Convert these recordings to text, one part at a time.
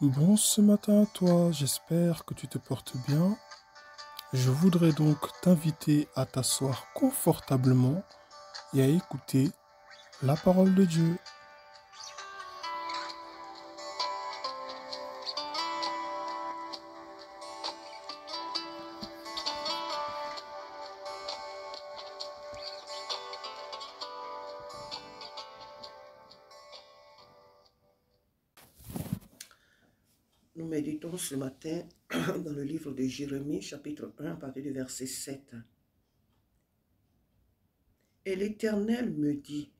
Bon, ce matin à toi, j'espère que tu te portes bien. Je voudrais donc t'inviter à t'asseoir confortablement et à écouter la parole de Dieu. Nous méditons ce matin dans le livre de Jérémie, chapitre 1, à partir du verset 7. Et l'Éternel me dit,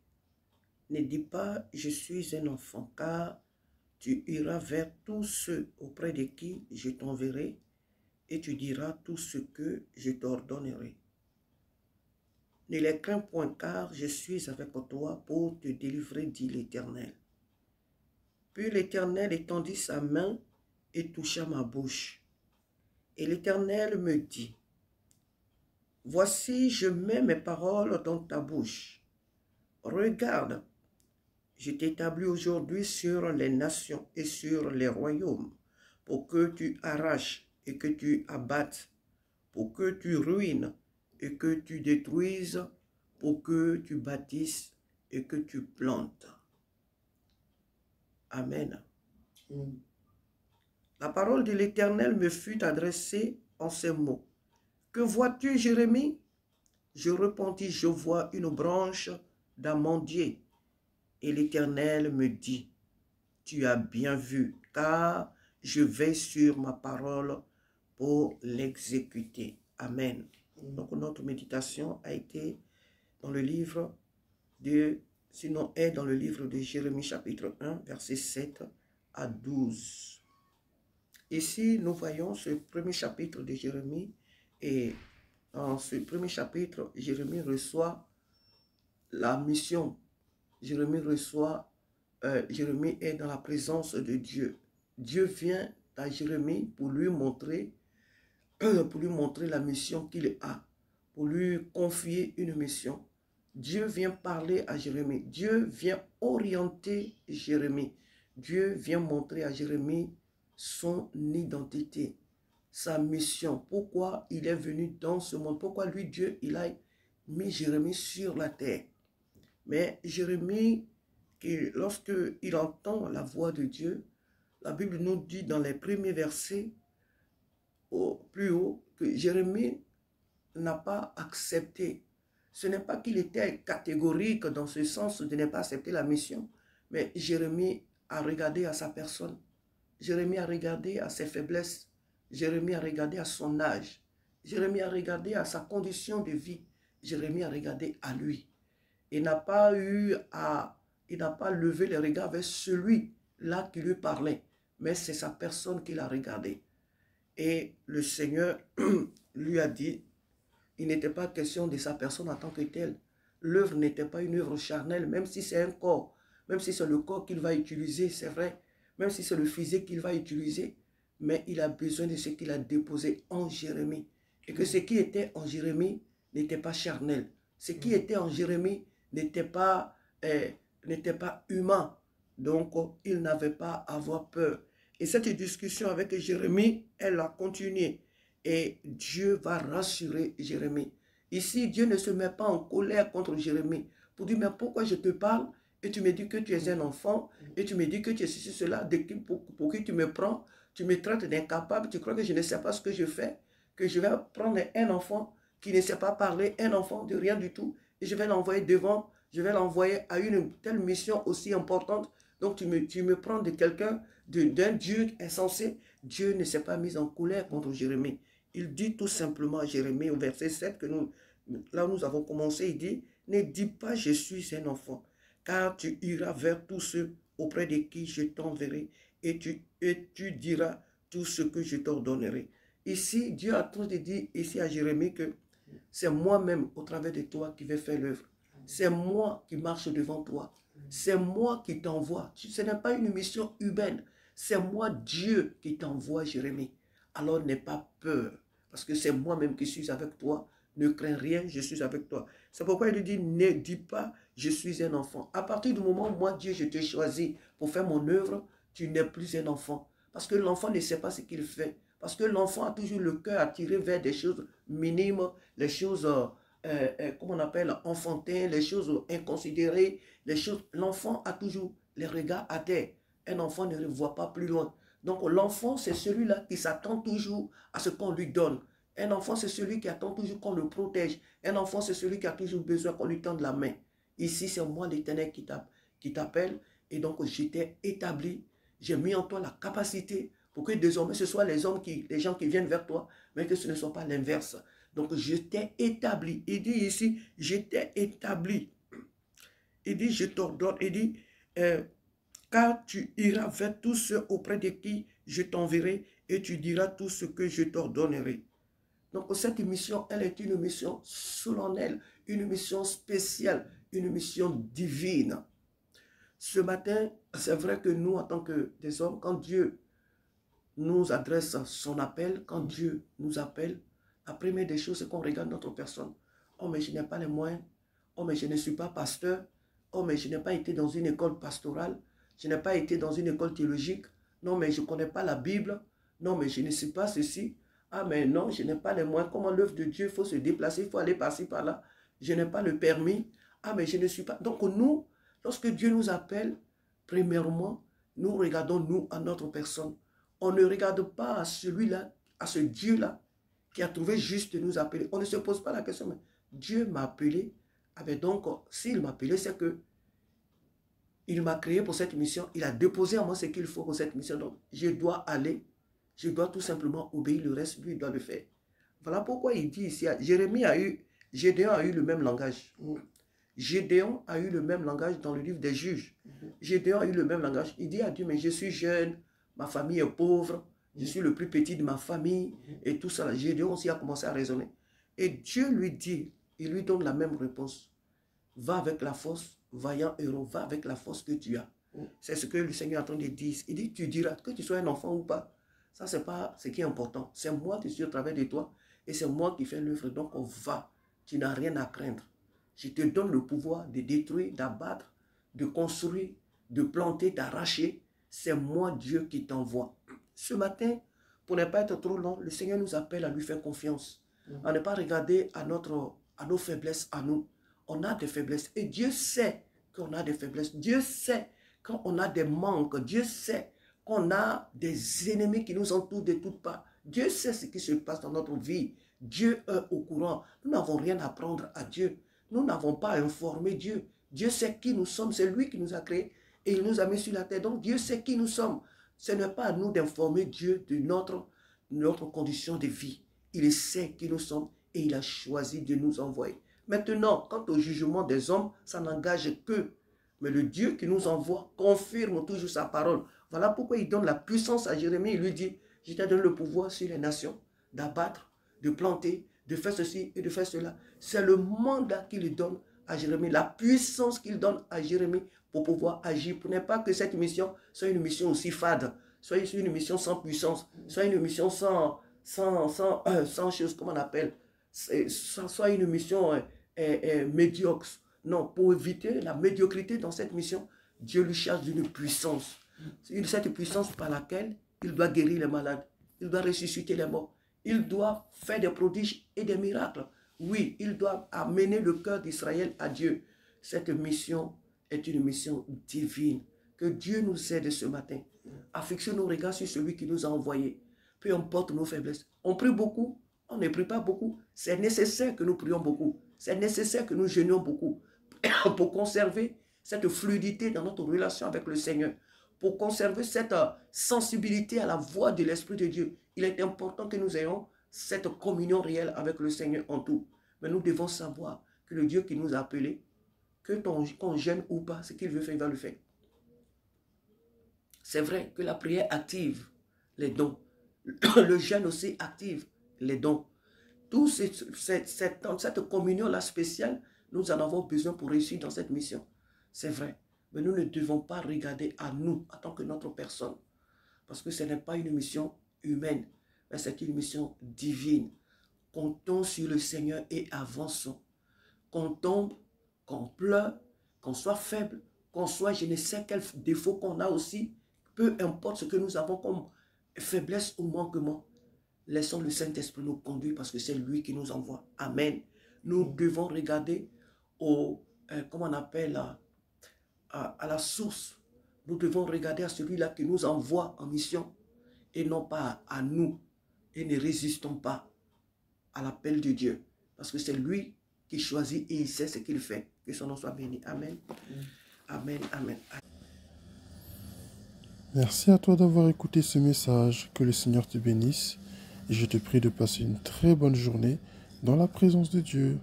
ne dis pas, je suis un enfant, car tu iras vers tous ceux auprès de qui je t'enverrai, et tu diras tout ce que je t'ordonnerai. Ne les crains point, car je suis avec toi pour te délivrer, dit l'Éternel. Puis l'Éternel étendit sa main et toucha ma bouche. Et l'Éternel me dit, voici, je mets mes paroles dans ta bouche. Regarde, je t'établis aujourd'hui sur les nations et sur les royaumes, pour que tu arraches et que tu abattes, pour que tu ruines et que tu détruises, pour que tu bâtisses et que tu plantes. Amen. La parole de l'Éternel me fut adressée en ces mots. Que vois-tu, Jérémie? Je répondis, je vois une branche d'amandier. Et l'Éternel me dit, tu as bien vu, car je vais sur ma parole pour l'exécuter. Amen. Donc notre méditation a été dans le livre de, sinon est dans le livre de Jérémie chapitre 1, verset 7 à 12. Ici, nous voyons ce premier chapitre de Jérémie et dans ce premier chapitre, Jérémie reçoit la mission. Jérémie est dans la présence de Dieu. Dieu vient à Jérémie pour lui montrer la mission qu'il a, pour lui confier une mission. Dieu vient parler à Jérémie. Dieu vient orienter Jérémie. Dieu vient montrer à Jérémie son identité, sa mission. Pourquoi il est venu dans ce monde? Pourquoi lui, Dieu, il a mis Jérémie sur la terre? Mais Jérémie, lorsqu'il entend la voix de Dieu, la Bible nous dit dans les premiers versets, plus haut, que Jérémie n'a pas accepté. Ce n'est pas qu'il était catégorique dans ce sens de ne pas accepter la mission, mais Jérémie a regardé à sa personne. Jérémie a regardé à ses faiblesses. Jérémie a regardé à son âge. Jérémie a regardé à sa condition de vie. Jérémie a regardé à lui. Il n'a pas levé les regards vers celui-là qui lui parlait, mais c'est sa personne qu'il a regardé. Et le Seigneur lui a dit, il n'était pas question de sa personne en tant que telle. L'œuvre n'était pas une œuvre charnelle, même si c'est un corps, même si c'est le corps qu'il va utiliser, c'est vrai, même si c'est le physique qu'il va utiliser, mais il a besoin de ce qu'il a déposé en Jérémie. Et que ce qui était en Jérémie n'était pas charnel. Ce qui était en Jérémie n'était pas humain. Donc, il n'avait pas à avoir peur. Et cette discussion avec Jérémie, elle a continué. Et Dieu va rassurer Jérémie. Ici, Dieu ne se met pas en colère contre Jérémie pour dire, mais pourquoi je te parle et tu me dis que tu es un enfant et tu me dis que tu es ceci, cela, pour qui tu me prends, tu me traites d'incapable, tu crois que je ne sais pas ce que je fais, que je vais prendre un enfant qui ne sait pas parler, un enfant de rien du tout, et je vais l'envoyer devant, je vais l'envoyer à une telle mission aussi importante. Donc tu me prends de quelqu'un, d'un Dieu insensé. Dieu ne s'est pas mis en colère contre Jérémie. Il dit tout simplement à Jérémie au verset 7 que là où nous avons commencé, il dit, ne dis pas je suis un enfant, car tu iras vers tous ceux auprès de qui je t'enverrai et tu diras tout ce que je t'ordonnerai. Ici, Dieu a trop dit ici à Jérémie que c'est moi-même au travers de toi qui vais faire l'œuvre. C'est moi qui marche devant toi. C'est moi qui t'envoie. Ce n'est pas une mission humaine. C'est moi, Dieu, qui t'envoie, Jérémie. Alors n'aie pas peur, parce que c'est moi-même qui suis avec toi. Ne crains rien, je suis avec toi. C'est pourquoi il dit, ne dis pas, je suis un enfant. À partir du moment où moi, Dieu, je t'ai choisi pour faire mon œuvre, tu n'es plus un enfant. Parce que l'enfant ne sait pas ce qu'il fait. Parce que l'enfant a toujours le cœur attiré vers des choses minimes, les choses, comment on appelle, enfantines, les choses inconsidérées, les choses. L'enfant a toujours les regards à terre. Un enfant ne voit pas plus loin. Donc l'enfant, c'est celui-là qui s'attend toujours à ce qu'on lui donne. Un enfant, c'est celui qui attend toujours qu'on le protège. Un enfant, c'est celui qui a toujours besoin qu'on lui tende la main. Ici, c'est moi l'Éternel qui t'appelle. Et donc, je t'ai établi. J'ai mis en toi la capacité pour que désormais, ce soit les gens qui viennent vers toi, mais que ce ne soit pas l'inverse. Donc, je t'ai établi. Il dit ici, je t'ai établi. Il dit, je t'ordonne. Il dit, car tu iras vers tous ceux auprès de qui je t'enverrai et tu diras tout ce que je t'ordonnerai. Donc cette mission, elle est une mission solennelle, une mission spéciale, une mission divine. Ce matin, c'est vrai que nous, en tant que des hommes, quand Dieu nous adresse son appel, quand Dieu nous appelle, la première des choses, c'est qu'on regarde notre personne. Oh, mais je n'ai pas les moyens. Oh, mais je ne suis pas pasteur. Oh, mais je n'ai pas été dans une école pastorale. Je n'ai pas été dans une école théologique. Non, mais je ne connais pas la Bible. Non, mais je ne suis pas ceci. Ah, mais non, je n'ai pas les moyens. Comment l'œuvre de Dieu, il faut se déplacer, il faut aller par-ci, par-là. Je n'ai pas le permis. Ah, mais je ne suis pas... Donc nous, lorsque Dieu nous appelle, premièrement, nous regardons nous à notre personne. On ne regarde pas à celui-là, à ce Dieu-là, qui a trouvé juste de nous appeler. On ne se pose pas la question, mais Dieu m'a appelé. Ah ben donc, s'il m'a appelé, c'est que il m'a créé pour cette mission. Il a déposé en moi ce qu'il faut pour cette mission. Donc, je dois aller. Je dois tout simplement obéir. Le reste, lui, il doit le faire. Voilà pourquoi il dit ici, Gédéon a eu le même langage. Gédéon a eu le même langage dans le livre des Juges. Gédéon a eu le même langage. Il dit à Dieu, mais je suis jeune, ma famille est pauvre, je suis le plus petit de ma famille, et tout ça. Gédéon aussi a commencé à raisonner. Et Dieu lui dit, il lui donne la même réponse. Va avec la force, vaillant héros, va avec la force que tu as. C'est ce que le Seigneur est en train de dire. Il dit, tu diras que tu sois un enfant ou pas. Ça, ce n'est pas ce qui est important. C'est moi qui suis au travers de toi, et c'est moi qui fais l'œuvre. Donc, on va. Tu n'as rien à craindre. Je te donne le pouvoir de détruire, d'abattre, de construire, de planter, d'arracher. C'est moi Dieu qui t'envoie. Ce matin, pour ne pas être trop long, le Seigneur nous appelle à lui faire confiance. À ne pas regarder à nos faiblesses, à nous. On a des faiblesses. Et Dieu sait qu'on a des faiblesses. Dieu sait quand on a des manques. Dieu sait qu'on a des ennemis qui nous entourent de toutes parts. Dieu sait ce qui se passe dans notre vie. Dieu est au courant. Nous n'avons rien à prendre à Dieu. Nous n'avons pas à informer Dieu. Dieu sait qui nous sommes. C'est lui qui nous a créés et il nous a mis sur la terre. Donc Dieu sait qui nous sommes. Ce n'est pas à nous d'informer Dieu de notre condition de vie. Il sait qui nous sommes et il a choisi de nous envoyer. Maintenant, quant au jugement des hommes, ça n'engage qu'eux. Mais le Dieu qui nous envoie confirme toujours sa parole. Voilà pourquoi il donne la puissance à Jérémie. Il lui dit, je t'ai donné le pouvoir sur les nations, d'abattre, de planter, de faire ceci et de faire cela. C'est le mandat qu'il donne à Jérémie, la puissance qu'il donne à Jérémie pour pouvoir agir. Pour ne pas que cette mission soit une mission aussi fade, soit une mission sans puissance, soit une mission sans chose, comment on appelle, soit une mission médiocre. Non, pour éviter la médiocrité dans cette mission, Dieu lui charge d'une puissance. Cette puissance par laquelle il doit guérir les malades, il doit ressusciter les morts, il doit faire des prodiges et des miracles. Oui, il doit amener le cœur d'Israël à Dieu. Cette mission est une mission divine. Que Dieu nous aide ce matin à fixer nos regards sur celui qui nous a envoyés. Peu importe nos faiblesses. On prie beaucoup, on ne prie pas beaucoup. C'est nécessaire que nous prions beaucoup. C'est nécessaire que nous jeûnions beaucoup pour conserver cette fluidité dans notre relation avec le Seigneur. Pour conserver cette sensibilité à la voix de l'Esprit de Dieu. Il est important que nous ayons cette communion réelle avec le Seigneur en tout. Mais nous devons savoir que le Dieu qui nous a appelés, qu'on jeûne ou pas, ce qu'il veut faire, il va le faire. C'est vrai que la prière active les dons. Le jeûne aussi active les dons. Toute cette communion-là spéciale, nous en avons besoin pour réussir dans cette mission. C'est vrai. Mais nous ne devons pas regarder à nous en tant que notre personne. Parce que ce n'est pas une mission humaine, mais c'est une mission divine. Comptons sur le Seigneur et avançons. Qu'on tombe, qu'on pleure, qu'on soit faible, qu'on soit je ne sais quel défaut qu'on a aussi, peu importe ce que nous avons comme faiblesse ou manquement, laissons le Saint-Esprit nous conduire parce que c'est lui qui nous envoie. Amen. Nous devons regarder comment on appelle, à la source. Nous devons regarder à celui-là qui nous envoie en mission et non pas à nous. Et ne résistons pas à l'appel de Dieu. Parce que c'est lui qui choisit et il sait ce qu'il fait. Que son nom soit béni. Amen. Amen. Amen. Merci à toi d'avoir écouté ce message. Que le Seigneur te bénisse. Et je te prie de passer une très bonne journée dans la présence de Dieu.